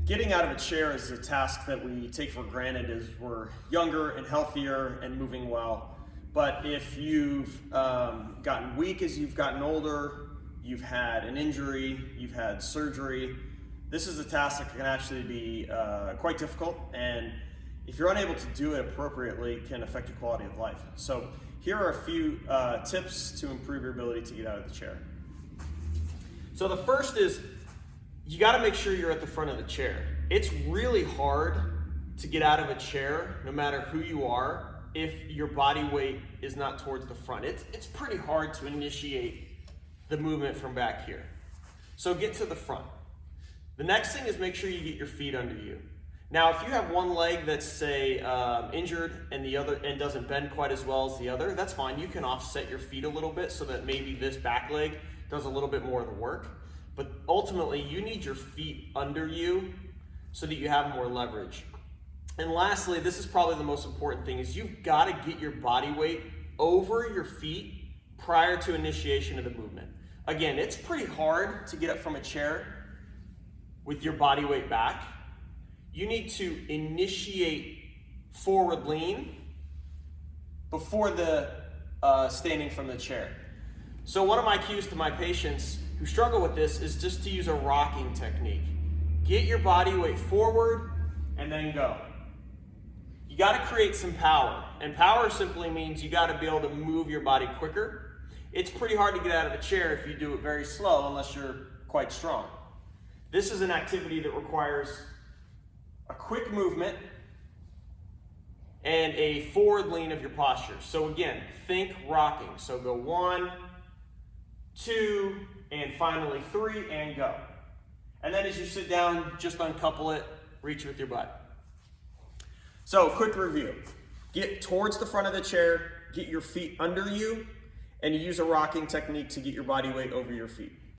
Getting out of a chair is a task that we take for granted as we're younger and healthier and moving well. But if you've gotten weak as you've gotten older, you've had an injury, you've had surgery, this is a task that can actually be quite difficult, and if you're unable to do it appropriately, it can affect your quality of life. So here are a few tips to improve your ability to get out of the chair. So the first is, you gotta make sure you're at the front of the chair. It's really hard to get out of a chair, no matter who you are, if your body weight is not towards the front. It's pretty hard to initiate the movement from back here. So get to the front. The next thing is make sure you get your feet under you. Now, if you have one leg that's, say, injured and the other and doesn't bend quite as well as the other, that's fine. You can offset your feet a little bit so that maybe this back leg does a little bit more of the work. But ultimately, you need your feet under you so that you have more leverage. And lastly, this is probably the most important thing, is you've got to get your body weight over your feet prior to initiation of the movement. Again, it's pretty hard to get up from a chair with your body weight back. You need to initiate forward lean before the standing from the chair. So one of my cues to my patients who struggle with this is just to use a rocking technique. Get your body weight forward and then go. You got to create some power, and power simply means you got to be able to move your body quicker. It's pretty hard to get out of a chair if you do it very slow unless you're quite strong. This is an activity that requires a quick movement and a forward lean of your posture. So again, think rocking. So go 1, 2, and finally 3, and go. And then as you sit down, just uncouple it, reach with your butt. So quick review. Get towards the front of the chair, get your feet under you, and use a rocking technique to get your body weight over your feet.